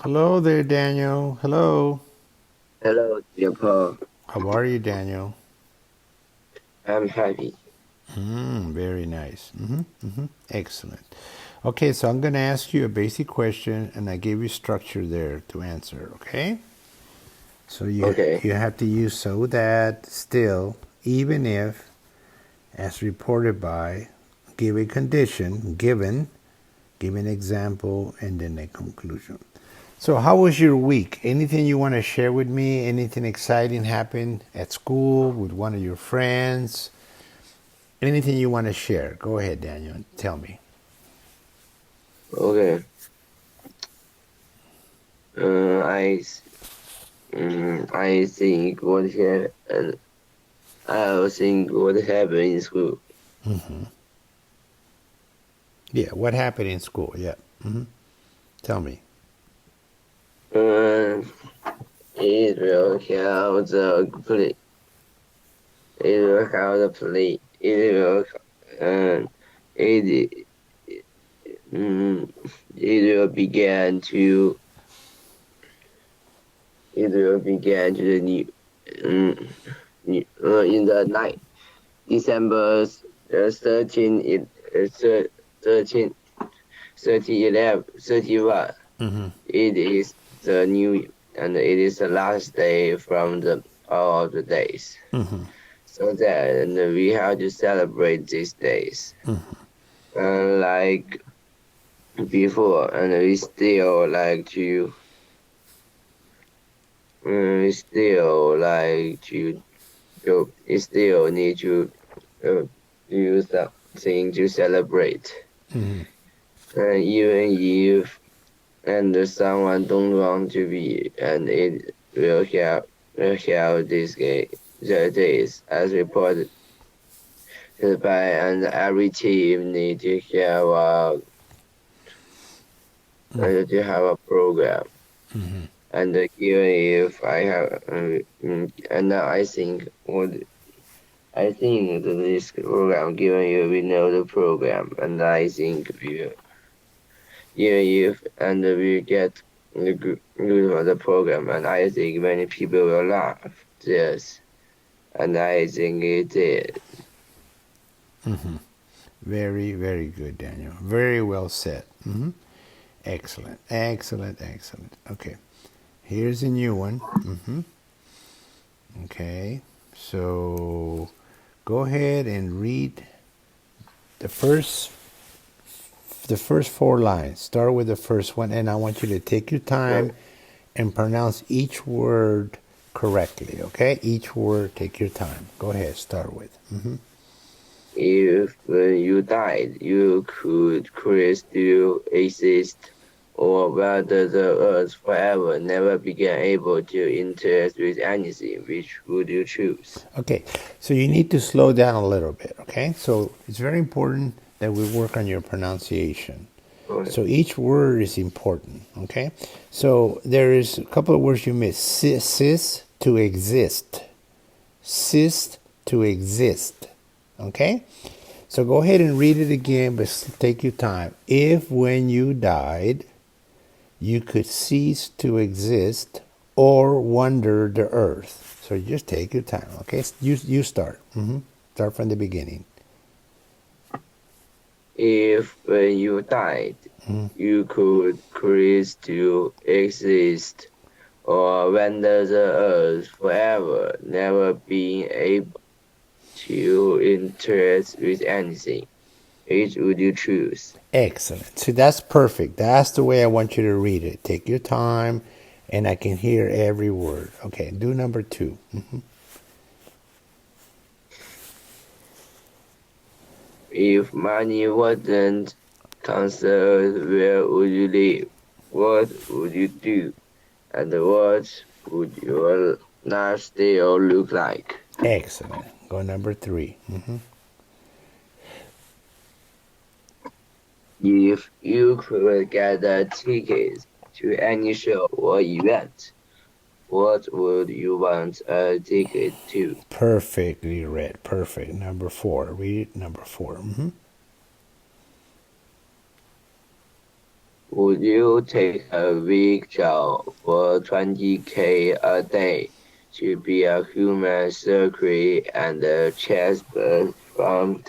Hello there, Daniel. Hello. Hello, dear Paul. How are you, Daniel? I'm happy. Very nice. Excellent. Okay, so I'm going to ask you a basic question, and I gave you structure there to answer. Okay. So you Okay. you have to use so that still, even if, as reported by, give a condition given, give an example, and then a conclusion. So, how was your week? Anything you want to share with me? Anything exciting happened at school with one of your friends? Anything you want to share? Go ahead, Daniel. Tell me. Okay. Uh, I I think I think what happened in school. Yeah, what happened in school? Yeah. Tell me. Uh, it will have the play. It will have the play. Uh, it um, it will begin to it will begin to the in the night. December 13, 13, 31. It is the new and it is the last day from the all of the days. So then we have to celebrate these days. Like before, and we still like to we still like to go. We still need to uh, do something to celebrate. Even if someone don't want to be, and it will have the days as reported by, and every team need to have a program. And even if I have, and I think that this program, given you we know the program, and I think we get good for the program, and I think many people will laugh this, and I think it is. Very, very good, Daniel. Very well said. Excellent. Excellent. Excellent. Okay. Here's a new one. Okay. So go ahead and read the first four lines. Start with the first one, and I want you to take your time and pronounce each word correctly. Okay, each word, take your time. Go ahead. Start with. If you died, you could still exist, or whether the earth forever never began able to interact with anything. Which would you choose? Okay, so you need to slow down a little bit. Okay, so it's very important that we work on your pronunciation. Okay. So each word is important. Okay, so there is a couple of words you missed. Cis to exist. Cis to exist. Okay? So go ahead and read it again, but take your time. If when you died, you could cease to exist or wander the earth. So just take your time, okay? You start. Start from the beginning. If when you died, you could still exist, or wander the earth forever, never being able to interact with anything. Which would you choose? Excellent. See, that's perfect. That's the way I want you to read it. Take your time, and I can hear every word. Okay, do number 2. If money wasn't concerned, where would you live? What would you do? And what would your lifestyle look like? Excellent. Go number 3. If you could get a ticket to any show or event, what would you want a ticket to? Perfectly read. Perfect. Number 4. Read it. Number 4. Would you take a week job for 20K a day to be a human secretary and a chessboard from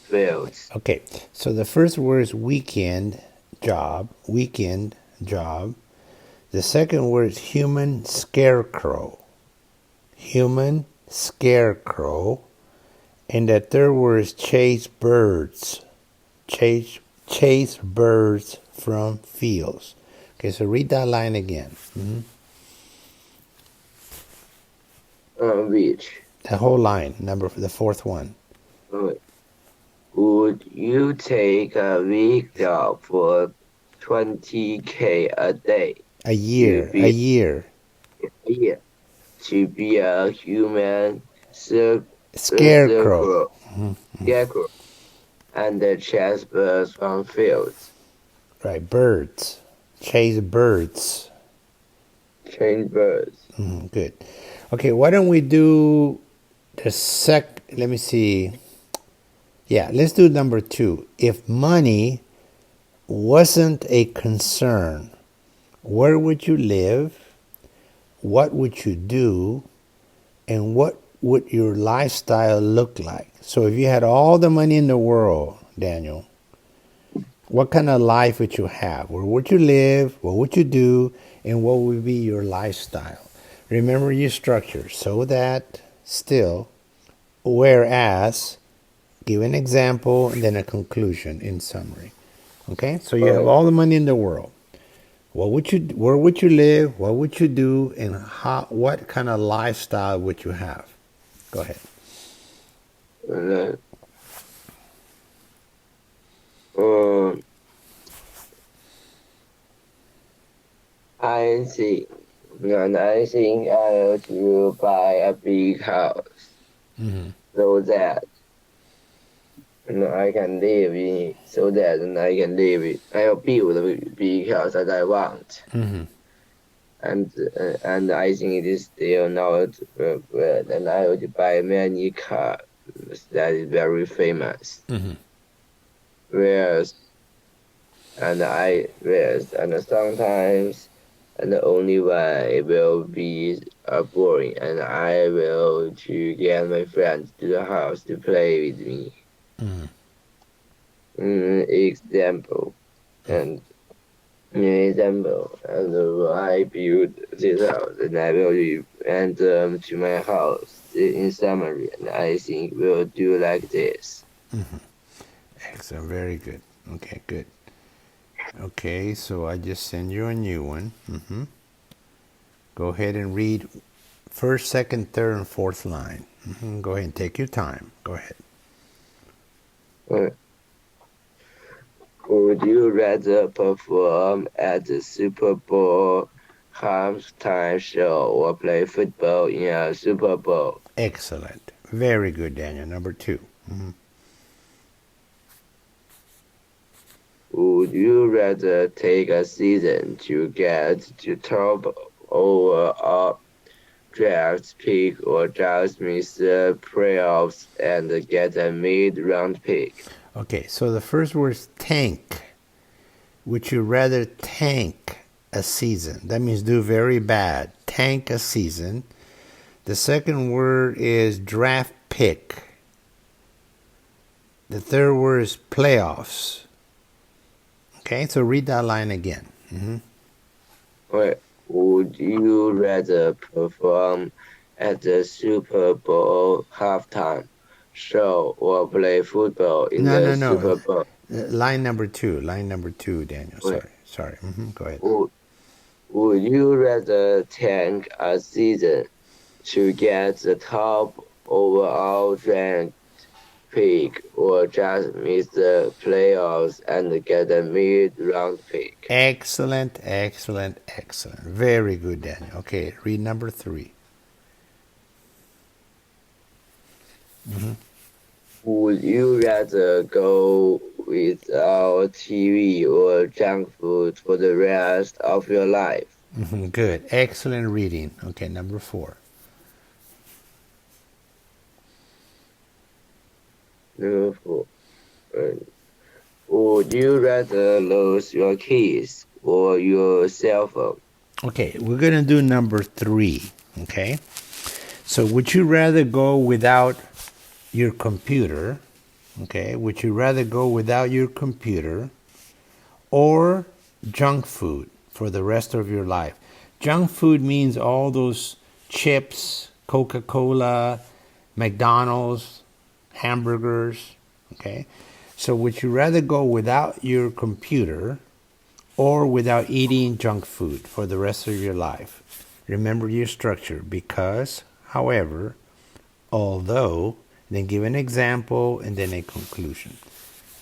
fields? Okay, so the first word is weekend job. Weekend job. The second word is human scarecrow. Human scarecrow. And the third word is chase birds. Chase birds from fields. Okay, so read that line again. Which? The whole line, the fourth one. Would you take a week job for 20K a day A year. A year. to be a human Scarecrow. scarecrow and the chessbirds from fields? Right, birds. Chase birds. Change birds. Good. Okay, why don't we do let me see. Yeah, let's do number 2. If money wasn't a concern, where would you live? What would you do? And what would your lifestyle look like? So if you had all the money in the world, Daniel, what kind of life would you have? Where would you live? What would you do? And what would be your lifestyle? Remember your structure. So that, still, whereas, give an example, and then a conclusion in summary. Okay? So you have all the money in the world. Where would you live? What would you do? And what kind of lifestyle would you have? Go ahead. I think, I will buy a big house so that I can live in it. So that I can live it. I will build a big house that I want. And I think it is still not good. And I would buy many cars that is very famous. Whereas sometimes and the only one it will be boring, and I will to get my friends to the house to play with me. Example, and I build this house, and I will live and to my house. In summary, and I think we'll do like this. Excellent. Very good. Okay, good. Okay, so I just send you a new one. Go ahead and read first, second, third, and fourth line. Go ahead and take your time. Go ahead. Would you rather perform at the Super Bowl halftime show or play football in a Super Bowl? Excellent. Very good, Daniel. Number 2. Would you rather take a season to get to top overall draft pick or just miss the playoffs and get a mid-round pick? Okay, so the first word is tank. Would you rather tank a season? That means do very bad. Tank a season. The second word is draft pick. The third word is playoffs. Okay, so read that line again. Would you rather perform at the Super Bowl halftime show or play football in the Super Bowl? Line number 2, Daniel. Sorry. Go ahead. Would you rather tank a season to get the top overall draft pick or just miss the playoffs and get a mid-round pick? Excellent. Very good, Daniel. Okay, read number 3. Would you rather go without TV or junk food for the rest of your life? Good. Excellent reading. Okay, number 4. Number 4. Would you rather lose your keys or your cell phone. Okay, we're going to do number 3, okay? So would you rather go without your computer, okay? Would you rather go without your computer or junk food for the rest of your life? Junk food means all those chips, Coca-Cola, McDonald's, hamburgers, okay? So would you rather go without your computer or without eating junk food for the rest of your life? Remember your structure: because, however, although, then give an example and then a conclusion.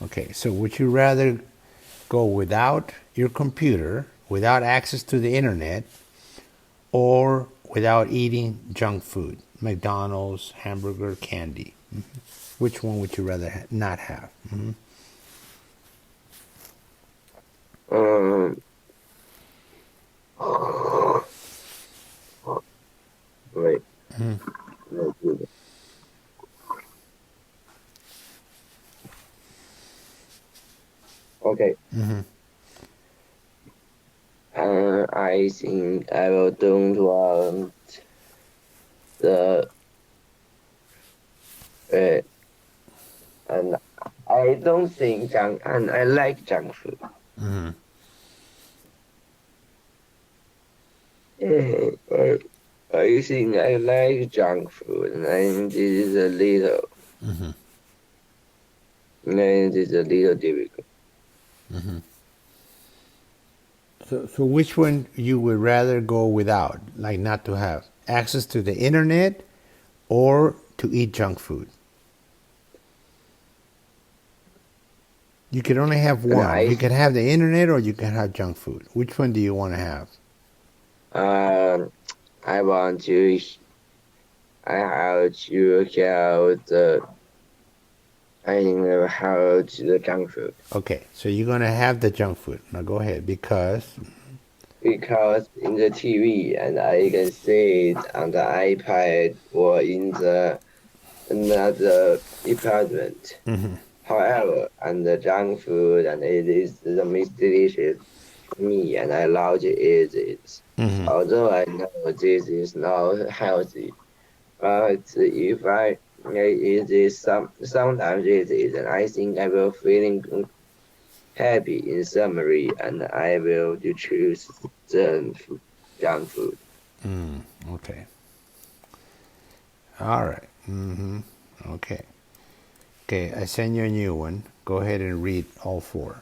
Okay, so would you rather go without your computer, without access to the internet, or without eating junk food, McDonald's, hamburger, candy? Which one would you rather not have? Wait. No, good. Okay. I think I will don't want the and I don't think and I like junk food. I think I like junk food, and this is a little, and it is a little difficult. So which one you would rather go without, like not to have access to the internet or to eat junk food? You could only have one. You could have the internet or you can have junk food. Which one do you want to have? I want to. I have to have the. I think I have the junk food. Okay, so you're gonna have the junk food. Now go ahead, because in the TV and I can see it on the iPad or in the another department. However, and the junk food and it is the most delicious to me and I love to eat it. Although I know this is not healthy, but if I eat it sometimes it is, and I think I will feeling happy in summary, and I will choose the junk food. okay. All right. Okay. Okay, I send you a new one. Go ahead and read all 4.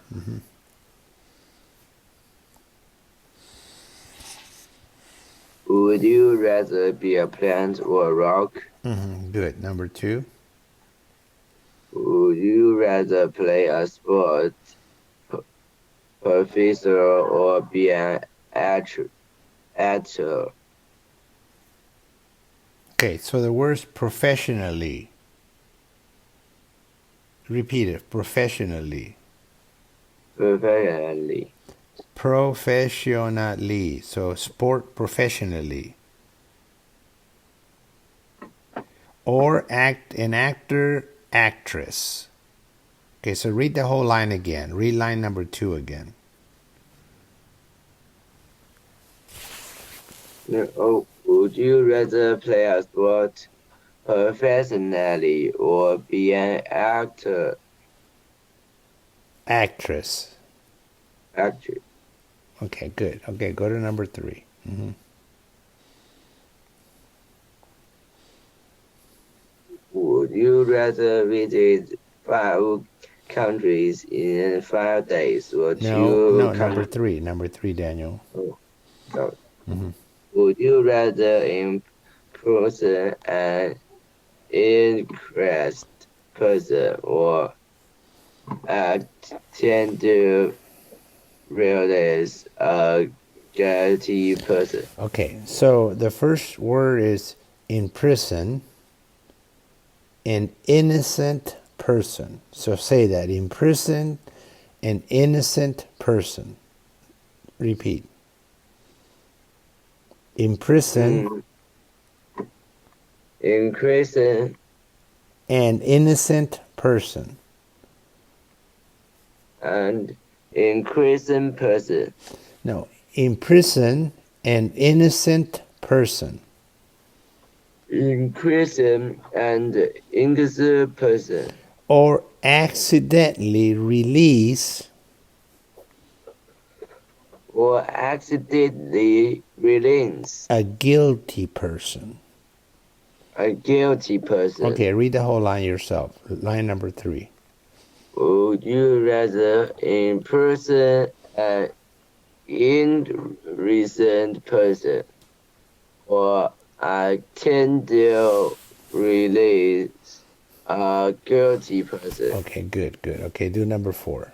Would you rather be a plant or a rock? Good. Number 2. Would you rather play a sport, professor, or be an actor? Okay, so the words professionally. Repeat it. Professionally. Professionally. Professionally. So sport professionally. Or an actor, actress. Okay, so read the whole line again. Read line number 2 again. Would you rather play a sport professionally or be an actor? Actress. Actor. Okay, good. Okay, go to number 3. Would you rather visit 5 countries in 5 days or 2 No, number countries? 3. Number 3, Daniel. Oh, sorry. Would you rather imprison an increased person or tend to realize a guilty person? Okay, so the first word is imprison an innocent person. So say that. Imprison an innocent person. Repeat. Imprison Imprison an innocent person. and Imprisoned person. No, imprison an innocent person. Imprison and innocent person. Or accidentally release Or accidentally release a guilty person. a guilty person. Okay, read the whole line yourself. Line number 3. Would you rather imprison an innocent person or accidentally release a guilty person? Okay, good. Okay, do number 4.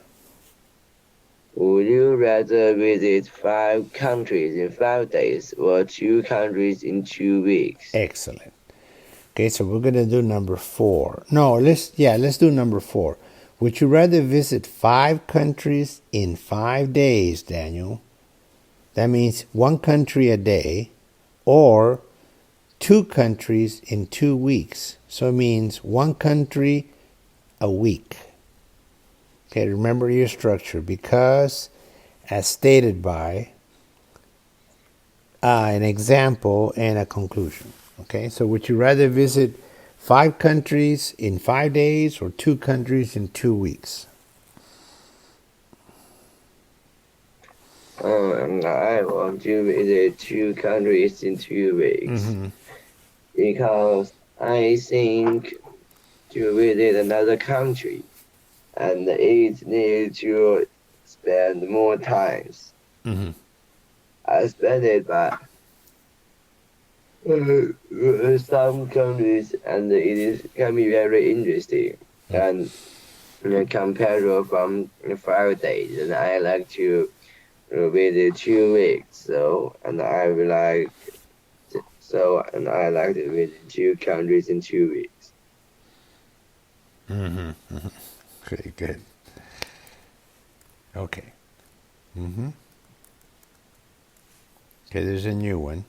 Would you rather visit 5 countries in 5 days or 2 countries in 2 weeks? Excellent. Okay, so we're going to do number 4. No, let's do number 4. Would you rather visit 5 countries in 5 days, Daniel? That means 1 country a day, or 2 countries in 2 weeks. So it means 1 country a week. Okay, remember your structure, because as stated by an example and a conclusion. Okay, so would you rather visit 5 countries in 5 days or 2 countries in 2 weeks? I want to visit 2 countries in 2 weeks because I think to visit another country and it needs to spend more times. I spend it by some countries, and can be very interesting. And compared from 5 days, and I like to visit 2 weeks. So I like to visit 2 countries in 2 weeks. Very good. Okay. Okay, there's a new one.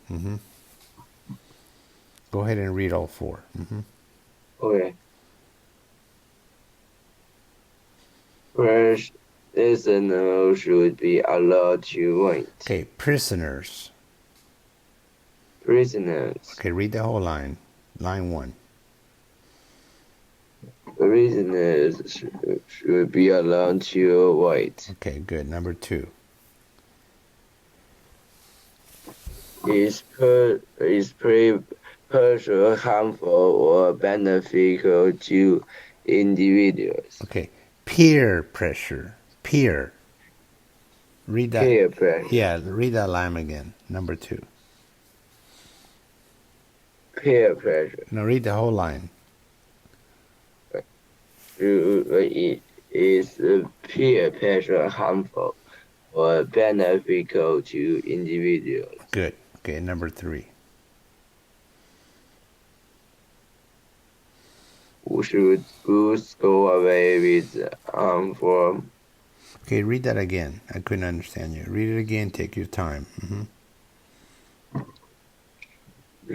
Go ahead and read all 4. Okay. First, listeners should be allowed to wait. Okay, prisoners. Prisoners. Okay, read the whole line. Line 1. Prisoners should be allowed to wait. Okay, good. Number 2. Is pressure harmful or beneficial to individuals? Okay, peer pressure. Peer. Read that. Peer pressure. Yeah, read that line again. Number 2. Peer pressure. Now read the whole line. Is peer pressure harmful or beneficial to individuals? Good. Okay, number 3. Should schools go away with harmful? Okay, read that again. I couldn't understand you. Read it again. Take your time.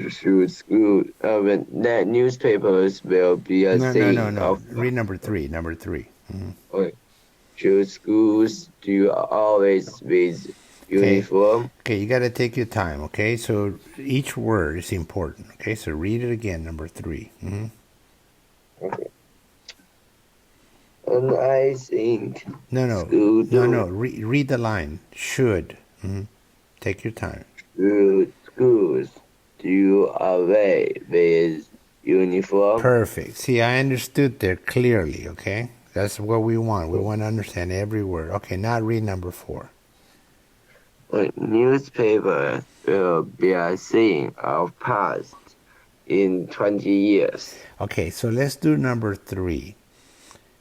Should school that newspapers will be a thing No. of? Read number 3. Number 3. Okay. Should schools do always with uniform? Okay, you got to take your time. Okay, so each word is important. Okay, so read it again. Number 3. Okay. And I think No. Read the line. Should. Take your time. Should schools do away with uniform? Perfect. See, I understood there clearly. Okay, that's what we want. We want to understand every word. Okay, now read number 4. Newspaper will be a thing of past in 20 years. Okay, so let's do number 3.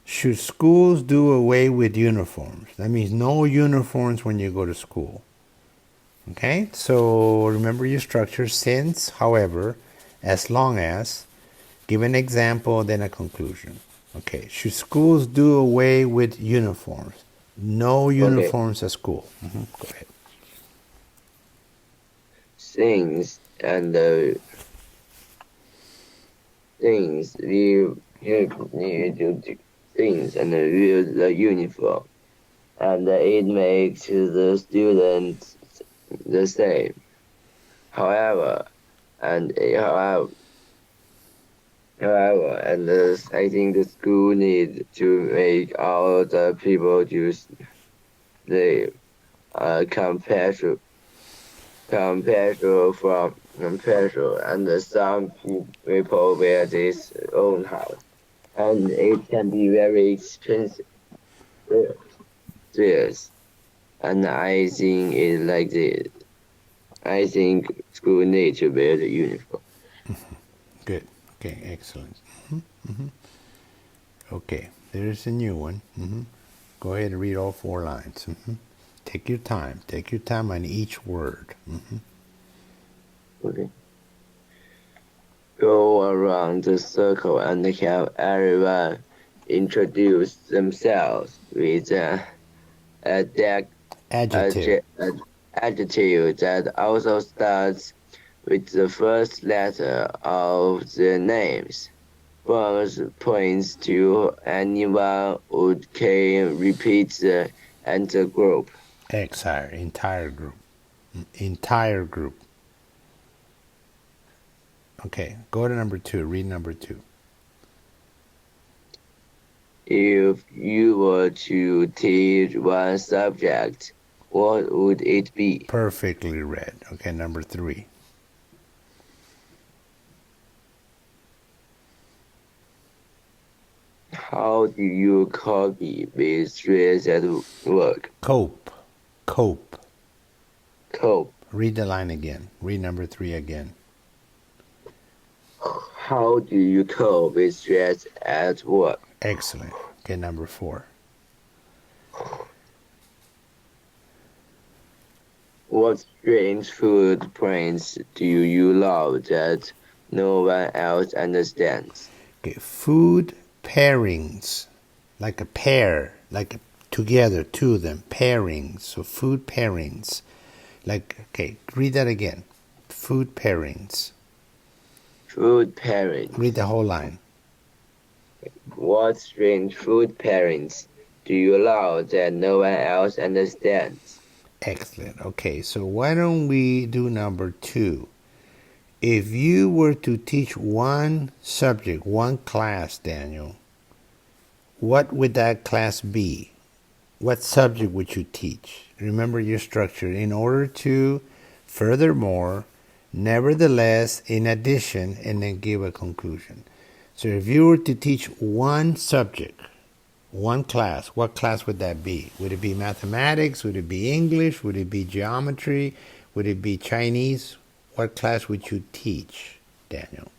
Should schools do away with uniforms? That means no uniforms when you go to school. Okay, so remember your structure. Since, however, as long as, give an example, then a conclusion. Okay, should schools do away with uniforms? No uniforms at school. Go ahead. Things we need to do things and use the uniform. and it makes the students the same. However, and I think the school needs to make all the people use the compassion compassion, and some people wear this own house, and it can be very expensive. Yes, and I think it's like this. I think school needs to wear the uniform. Good. Okay, excellent. Okay, there's a new one. Go ahead and read all 4 lines. Take your time. Take your time on each word. Okay. Go around the circle and have everyone introduce themselves with adjective Adjective. that also starts with the first letter of the names. Bonus points to anyone who can repeat the entire group. Entire group. Entire group. Okay, go to number 2. Read number 2. If you were to teach one subject, what would it be? Perfectly read. Okay, number 3. How do you copy with stress at work? Cope. Cope. Cope. Read the line again. Read number 3 again. How do you cope with stress at work? Excellent. Okay, number 4. What strange food prints do you love that no one else understands? Okay, food pairings. Like a pair. Like together, 2 of them. Pairings. So food pairings. Like, okay, read that again. Food pairings. Food pairings. Read the whole line. What strange food pairings do you love that no one else understands? Excellent. Okay, so why don't we do number 2? If you were to teach one subject, one class, Daniel, what would that class be? What subject would you teach? Remember your structure. In order to, furthermore, nevertheless, in addition, and then give a conclusion. So if you were to teach one subject, one class, what class would that be? Would it be mathematics? Would it be English? Would it be geometry? Would it be Chinese? What class would you teach, Daniel?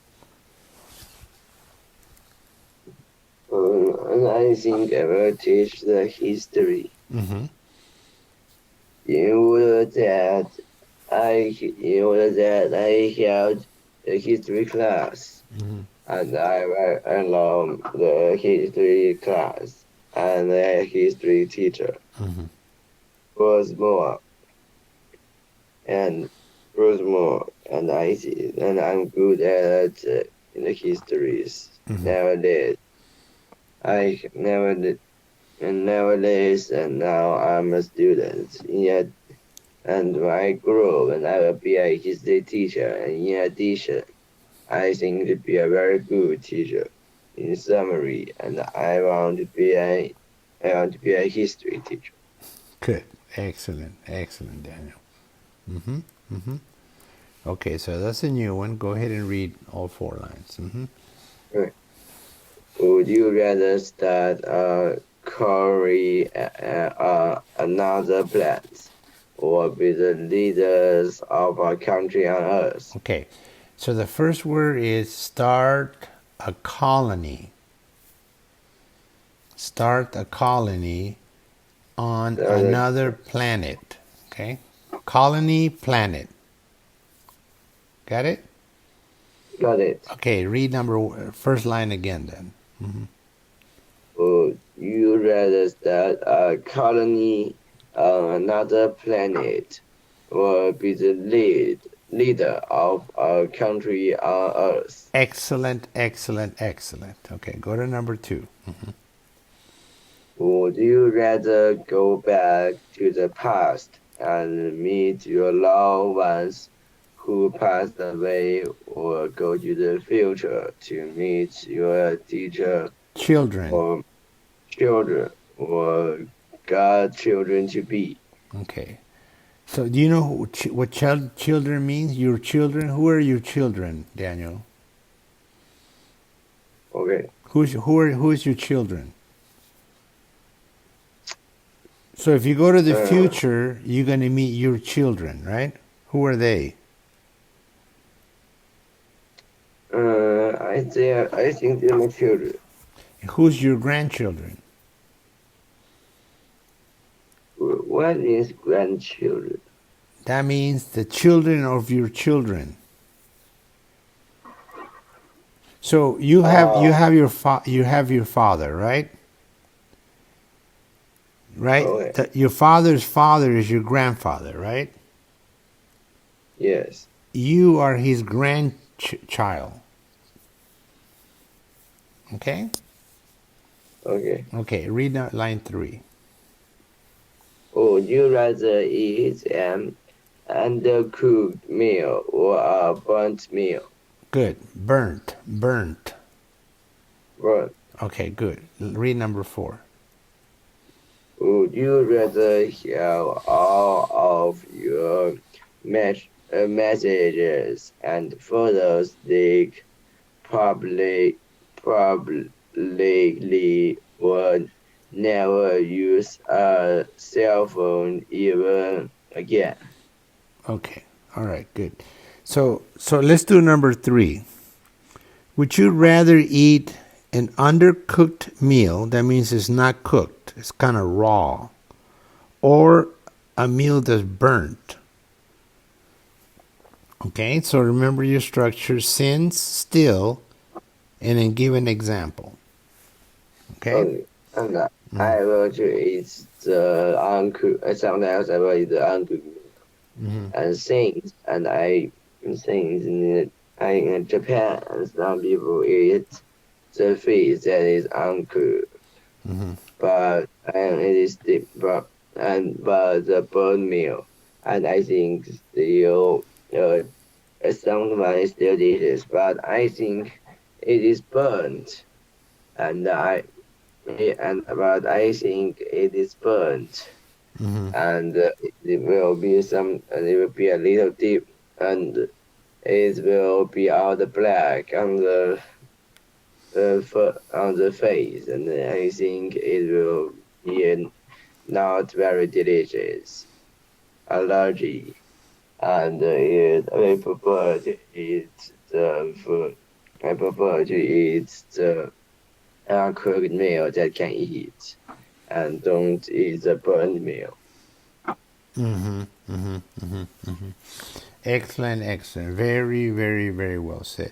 I think I will teach the history. Mm-hmm. In order that I held a history class, and I learned the history class and the history teacher was more and I'm good at the histories nowadays. I never did. And nowadays, and now I'm a student. Yet, and my goal, and I will be a history teacher. And in addition, I think to be a very good teacher. In summary, and I want to be a history teacher. Good. Excellent, Daniel. Okay, so that's a new one. Go ahead and read all 4 lines. Right. Would you rather start curry another planet, or be the leaders of a country on Earth? Okay, so the first word is start a colony. Start a colony on another planet. Okay, colony, planet. Got it? Got it. Okay, read first line again then. Would you rather start a colony on another planet, or be the leader of a country on Earth? Excellent. Okay, go to number 2. Would you rather go back to the past and meet your loved ones who passed away, or go to the future to meet your teacher Children. or children or godchildren to be? Okay. So do you know what children means? Your children? Who are your children, Daniel? Okay. Who is your children? So if you go to the future, you're going to meet your children, right? Who are they? I think they're my children. Who's your grandchildren? What is grandchildren? That means the children of your children. So you have your father, right? Right? Okay. Your father's father is your grandfather, right? Yes. You are his grandchild. Okay? Okay. Okay, read line 3. Would you rather eat an undercooked meal or a burnt meal? Good. Burnt. What? Okay, good. Read number 4. Would you rather have all of your messages and photos leak publicly or never use a cell phone even again? Okay. All right, good. So let's do number 3. Would you rather eat an undercooked meal, that means it's not cooked, it's kind of raw, or a meal that's burnt? Okay, so remember your structure: since, still, and then give an example. Okay? And I will to eat the uncooked. Sometimes I will eat the uncooked meal. And things, and I things in Japan, and some people eat the fish that is uncooked, but it is but the burnt meal, and I think still someone is still delicious, but I think it is burnt, and but I think it is burnt, and it will be it will be a little deep, and it will be all the black on the on the face, and I think it will be not very delicious, allergy, and I prefer to eat the food. I prefer to eat the cooked meal that can eat, and don't eat the burnt meal. Excellent. Very, very, very well said.